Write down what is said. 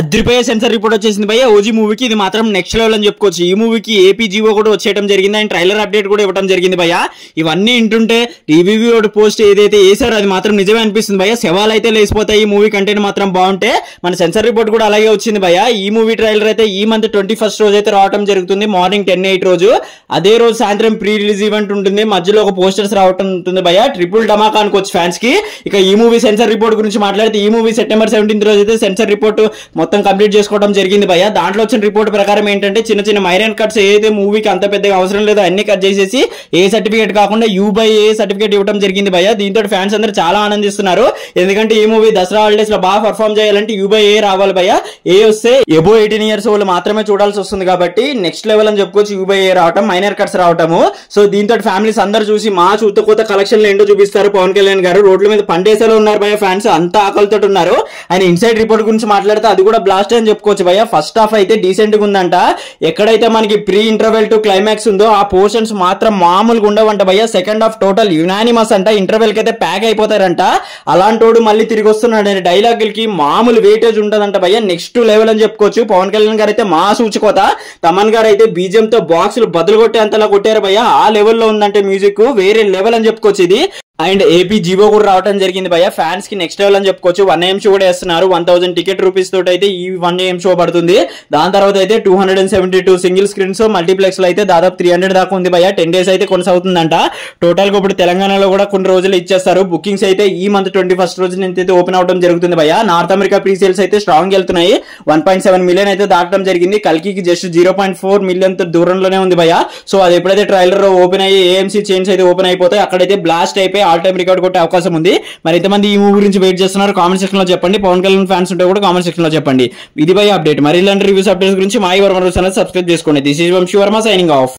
అద్రిపోయే censor report వచ్చేసింది భయ్య OG మూవీకి. ఇది మాత్రం నెక్స్ట్ లెవెల్ అని చెప్పుకోవచ్చు. ఈ మూవీకి ఏపీ జీవో కూడా వచ్చేయడం జరిగింది అండ్ ట్రైలర్ అప్డేట్ కూడా ఇవ్వడం జరిగింది భయ్య. ఇవన్నీ వింటుంటే టీవీ పోస్ట్ ఏదైతే వేసారో అది మాత్రం నిజమే అనిపిస్తుంది భయ్య. శవాలు అయితే లేసిపోతాయి. ఈ మూవీ కంటెంట్ మాత్రం బాగుంటే మన సెన్సార్ రిపోర్ట్ కూడా అలాగే వచ్చింది భయ్య. ఈ మూవీ ట్రైలర్ అయితే ఈ మంత్ 21st రోజు అయితే రావడం జరుగుతుంది. మార్నింగ్ 10:08 రోజు. అదే రోజు సాయంత్రం ప్రీ రిలీజ్ ఈవెంట్ ఉంటుంది. మధ్యలో ఒక పోస్టర్స్ రావడం ఉంటుంది భయ్య. ట్రిపుల్ ధమాకా అనుకోవచ్చు ఫ్యాన్స్ కి. ఇక ఈ మూవీ సెన్సార్ రిపోర్ట్ గురించి మాట్లాడితే ఈ మూవీ September 17th రోజు అయితే సెన్సార్ రిపోర్ట్ మొత్తం కంప్లీట్ చేసుకోవడం జరిగింది భయ్య. దాంట్లో వచ్చిన రిపోర్ట్ ప్రకారం ఏంటంటే చిన్న చిన్న మైనర్ కట్స్ ఏదైతే మూవీకి అంత పెద్దగా అవసరం లేదో అన్ని కట్ చేసేసి ఏ సర్టిఫికేట్ కాకుండా U/A సర్టిఫికేట్ ఇవ్వడం జరిగింది భయ్య. దీంతో ఫ్యాన్స్ అందరూ చాలా ఆనందిస్తున్నారు. ఎందుకంటే ఈ మూవీ దసరా హాలిడేస్ లో బాగా పర్ఫార్మ్ చేయాలంటే U/A రావాలి భయ్య. ఏ వస్తే ఎబో 18 years వాళ్ళు మాత్రమే చూడాల్సి వస్తుంది కాబట్టి నెక్స్ట్ లెవెల్ అని చెప్పుకోవచ్చు. U/A రావటం, మైనర్ కట్స్ రావటము. సో దీంతో ఫ్యామిలీస్ అందరూ చూసి మా చూత కొత్త కలెక్షన్లు ఏంటో చూపిస్తారు పవన్ కళ్యాణ్ గారు. రోడ్ల మీద పండేసేలో ఉన్నారు భయ్య. ఫ్యాన్స్ అంతా ఆకలితో ఉన్నారు. ఆయన ఇన్సైడ్ రిపోర్ట్ గురించి మాట్లాడితే అది కూడా బ్లాస్ట్ అని చెప్పుకోవచ్చు భయ్య. ఫస్ట్ హాఫ్ అయితే డీసెంట్ గా ఉందంట. ఎక్కడైతే మనకి ప్రీ ఇంటర్వెల్ టు క్లైమాక్స్ ఉందో ఆ పోర్షన్స్ మాత్రం మామూలుగా ఉండవంట భయ్య. సెకండ్ హాఫ్ టోటల్ యునానిమస్ అంట. ఇంటర్వెల్ కి అయితే ప్యాక్ అయిపోతారంట. అలాంటోడు మళ్ళీ తిరిగి వస్తున్నాడు అనే డైలాగులకి మామూలు వెయిటేజ్ ఉంటదంట భయ్య. నెక్స్ట్ లెవెల్ అని చెప్పుకోవచ్చు. పవన్ కళ్యాణ్ గారు అయితే మా సూచికోత. తమన్ గారు అయితే బీజిఎం తో బాక్సులు బదులు కొట్టే అంతలా కొట్టారు భయ్య. ఆ లెవెల్లో ఉందంటే మ్యూజిక్ వేరే లెవెల్ అని చెప్పుకోవచ్చు ఇది. అండ్ ఏపీ జీవో కూడా రావడం జరిగింది భయ్య. ఫ్యాన్స్ కి నెక్స్ట్ లెవెల్ అని చెప్పుకోవచ్చు. 1 AM షో కూడా వేస్తున్నారు. 1000 టికెట్ రూపీస్ తోటి అయితే ఈ 1 AM షో పడుతుంది. దాని తర్వాత అయితే 272 సింగిల్ స్క్రీన్స్ మల్టీప్లెక్స్ లో అయితే దాదాపు 300 దాకా ఉంది భయ్య. 10 days అయితే కొనసాగుతుందంట. టోటల్ గా ఇప్పుడు తెలంగాణలో కూడా కొన్ని రోజులు ఇచ్చేస్తారు. బుకింగ్స్ అయితే ఈ మంత్ 21st రోజు నుంచి అయితే ఓపెన్ అవడం జరుగుతుంది భయ్య. నార్త్ అమెరికా ప్రీ సేల్స్ అయితే స్ట్రాంగ్ వెళ్తున్నాయి. 1.7 million అయితే దాటడం జరిగింది. కల్కికి జస్ట్ 0.4 million దూరంలోనే ఉంది భయ్య. సో అది ఎప్పుడైతే ట్రైలర్ ఓపెన్ అయ్యి AMC చైన్స్ అయితే ఓపెన్ అయిపోతాయి అక్కడైతే బ్లాస్ట్ అయిపోయి ఆల్ టైమ్ రికార్డ్ కొట్టే అవకాశం ఉంది. మరి ఎంతమంది ఈ మూవీ గురించి వెయిట్ చేస్తున్నారు కామెంట్ సెక్షన్ లో చెప్పండి. పవన్ కళ్యాణ్ ఫ్యాన్స్ ఉంటే కూడా కామెంట్ సెక్షన్ లో చెప్పండి. ఇది భయ్య అప్డేట్. మరి ఇలాంటి రివ్యూస్ అప్డేట్స్ గురించి మా వర్మ ఛానల్ సబ్స్క్రైబ్ చేసుకోండి. This is Vamshi Varma signing of.